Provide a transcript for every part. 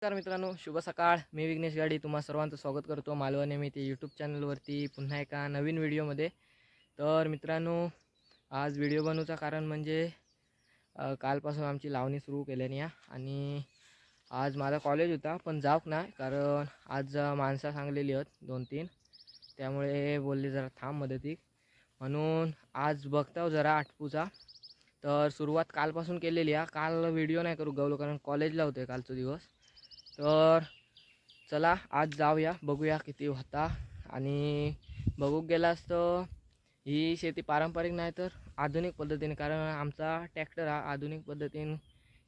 नमस्कार मित्रांनो, शुभ सकाळ. मी विघ्नेश गाडी तुम्हा सर्वांचं स्वागत करतो मालवण ते यूट्यूब चॅनलवरती पुन्हा एका नवीन व्हिडिओमध्ये. तर मित्रांनो, आज व्हिडिओ बनवूचं कारण म्हणजे कालपासून आमची लावणी सुरू केल्याने आणि आज माझा कॉलेज होता पण जाऊक नाही, कारण आज माणसं सांगलेली आहेत 2-3, त्यामुळे बोलले जरा थांब मदतीक, म्हणून आज बघताव जरा आटपूचा. तर सुरुवात कालपासून केलेली आहे. काल व्हिडिओ नाही करू गवलो कारण कॉलेजला होते कालचा दिवस. तर चला आज जाऊया, बघूया किती होता. आणि बघू गेलास तर ही शेती पारंपरिक नाही तर आधुनिक पद्धतीने, कारण आमचा ट्रॅक्टर हा आधुनिक पद्धतीने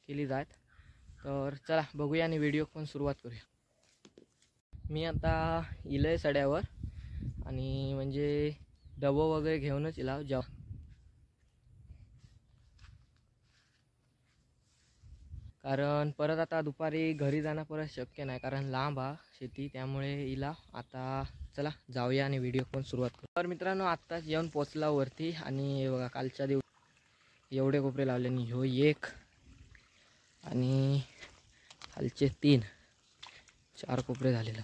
केली जात. तर चला बघूया आणि व्हिडिओ पण सुरुवात करूया. मी आता इलय सड्यावर आणि म्हणजे डबो वगैरे घेऊनच इला जाऊ, कारण परत आता दुपारी घरी जाणं परत शक्य नाही, कारण लांब हा शेती, त्यामुळे इला आता चला जाऊया आणि व्हिडिओ पण सुरुवात करू. तर मित्रांनो, आत्ताच येऊन पोचला वरती आणि बघा कालच्या दिवस एवढे कोपरे लावले आणि ह्यो एक आणि खालचे 3-4 कोपरे झालेलं.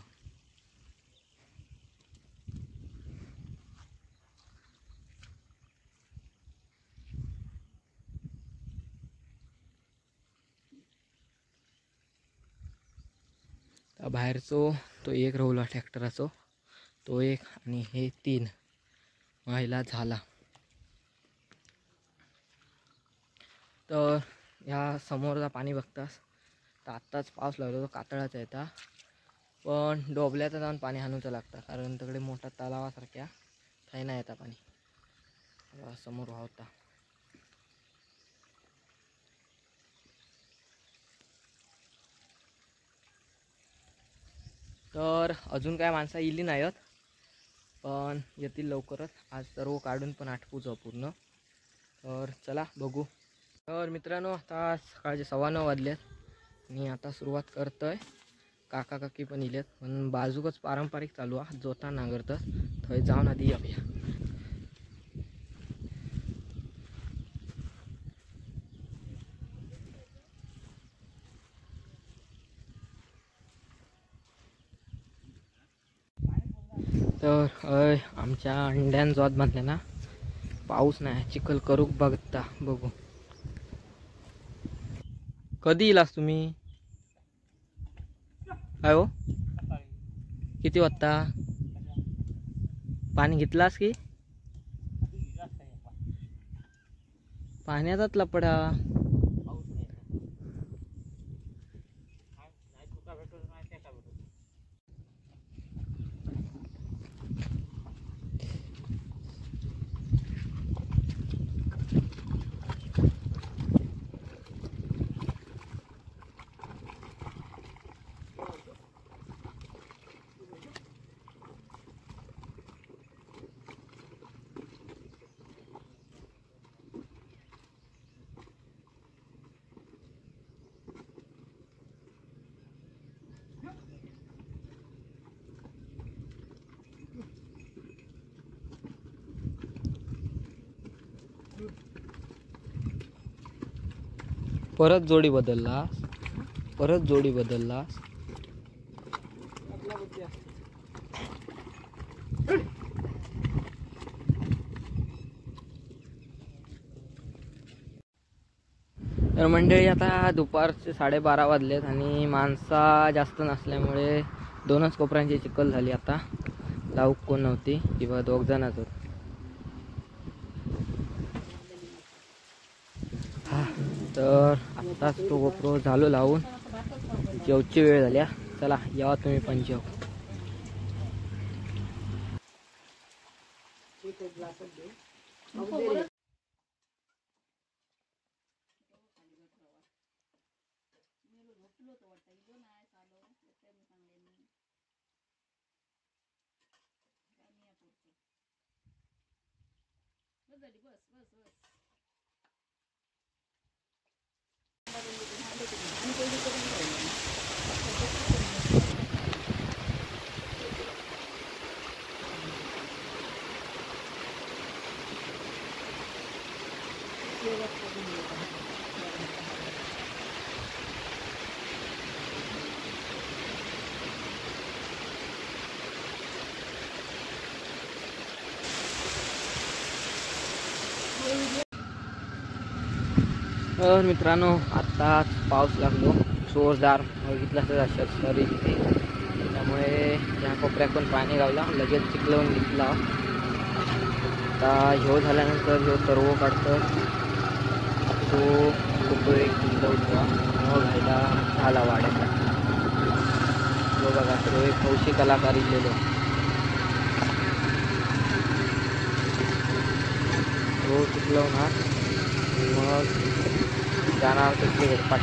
बाहेरचो तो एक रोवला ट्रॅक्टराचो, तो एक आणि हे 3 महिला झाला. तर ह्या समोरचा पाणी बघतास तर आत्ताच पाऊस लागलो तो कातळाचा येता, पण डोबल्याचं जाऊन पाणी हाणूचं लागतं, कारण तिकडे मोठा तलावासारख्या थंय नाही येता पाणी. समोर वाहता. तर अजून काय माणसं इली नाही आहेत, पण येतील लवकरच. आज सर्व काढून पण आटपूचं पूर्ण. तर चला बघू. तर मित्रांनो, आता सकाळचे 9:15 वाजलेत आणि आता सुरुवात करतोय. काका काकी पण इलेत, पण बाजूकच पारंपरिक चालू आहे, जोता नांगरतात. थंय जाऊन आधी येऊया. तर आमच्या अंड्यान जोत बांधले ना, पाऊस नाही, चिखल करूक बघता. बघू कधी येलास तुम्ही. काय हो, किती वाजता पाणी घेतलास की पाण्याचाच लपडा. परत जोडी बदललास, परत जोडी बदललास. तर मंडळी, आता दुपारचे 12:30 वाजलेत आणि माणसा जास्त नसल्यामुळे 2च कोपऱ्यांची चिखल झाली. आता लावूक कोण नव्हती, किंवा 2 जणच होत. तर आत्ताच तो कोपरो झालो लावून, जेवची वेळ झाल्या. चला यावा तुम्ही पण जेव. तर मित्रांनो आत्ताच पाऊस लागलो जोरदार, बघितलं तर अशाच सरी इथे, त्यामुळे त्या कोपऱ्यात पण पाणी गावला, लगेच चिखलवून घेतला. आता ह्यो झाल्यानंतर ह्यो सर्व काढतं तो कोपरे एक चिखलवून मग घायला झाला वाड्याचा. तो बघा तो एक हौशी कलाकार इलेलो, तो चिखलवणार मग जाणार तिथे हेडपाट.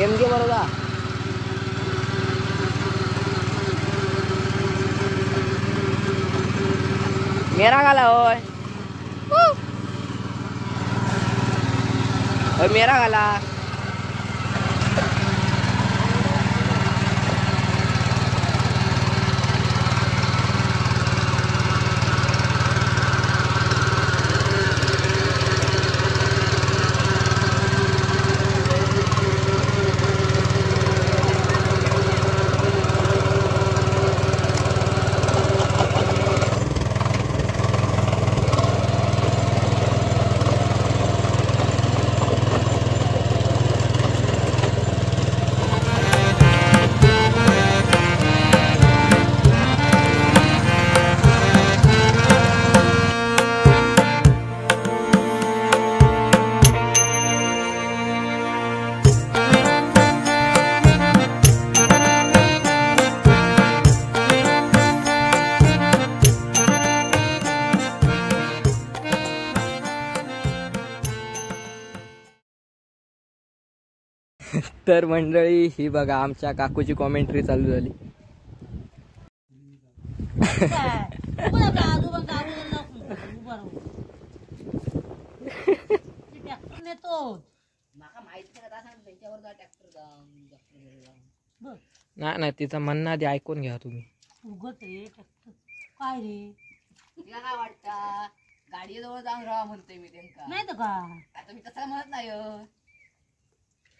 MG बरोबर मेरा गाला होय मेरा गाला. तर मंडळी ही बघा आमच्या काकूची कॉमेंट्री चालू झाली. नाही नाही तिचं म्हणणं आधी ऐकून घ्या तुम्ही. काय रे तुला काय वाटतं गाडी जवळ जाऊन राहा म्हणतोय मी त्यांना, नाही तर का आता मी तसं म्हणत नाही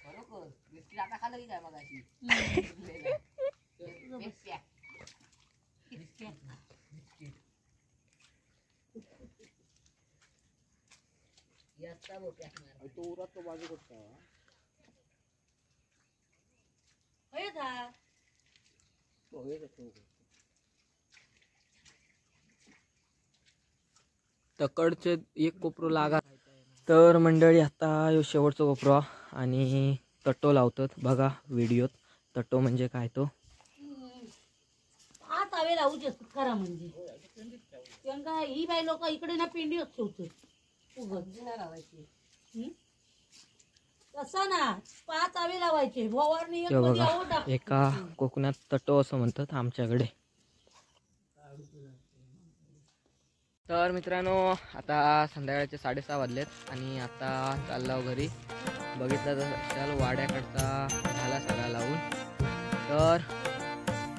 बरोबर. बिस्किट आता खाल्लं की काय मग अशी तकडचे एक कोपरो लागा. तर मंडळी आता ह्यो शेवटचा कोपरो आणि तट्टो लावतात बघा व्हिडिओत. तट्टो म्हणजे काय तो हात हवे लावूच असतात खरा म्हणजे त्यांना ही बाई लोक इकडे ना पिंडी ठेवतात तसा ना 5 आवे लावायचे भोवारणी ते बघा एका कोकणात तट्टो असं म्हणतात आमच्याकडे. तर मित्रांनो आता संध्याकाळचे 6:30 वाजलेत आणि आता चाललो घरी. बघितलं तर वाड्याकडचा झाला सगळा लावून. तर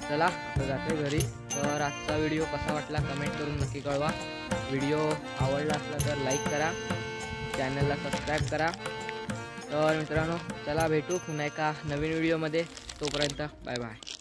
चला आता जाते घरी. तर आजचा व्हिडिओ कसा वाटला कमेंट करून नक्की कळवा. व्हिडिओ आवडला असला तर लाईक करा, चॅनलला सबस्क्राईब करा. तर मित्रांनो चला भेटू पुन्हा एका नवीन व्हिडिओमध्ये. तोपर्यंत बाय बाय.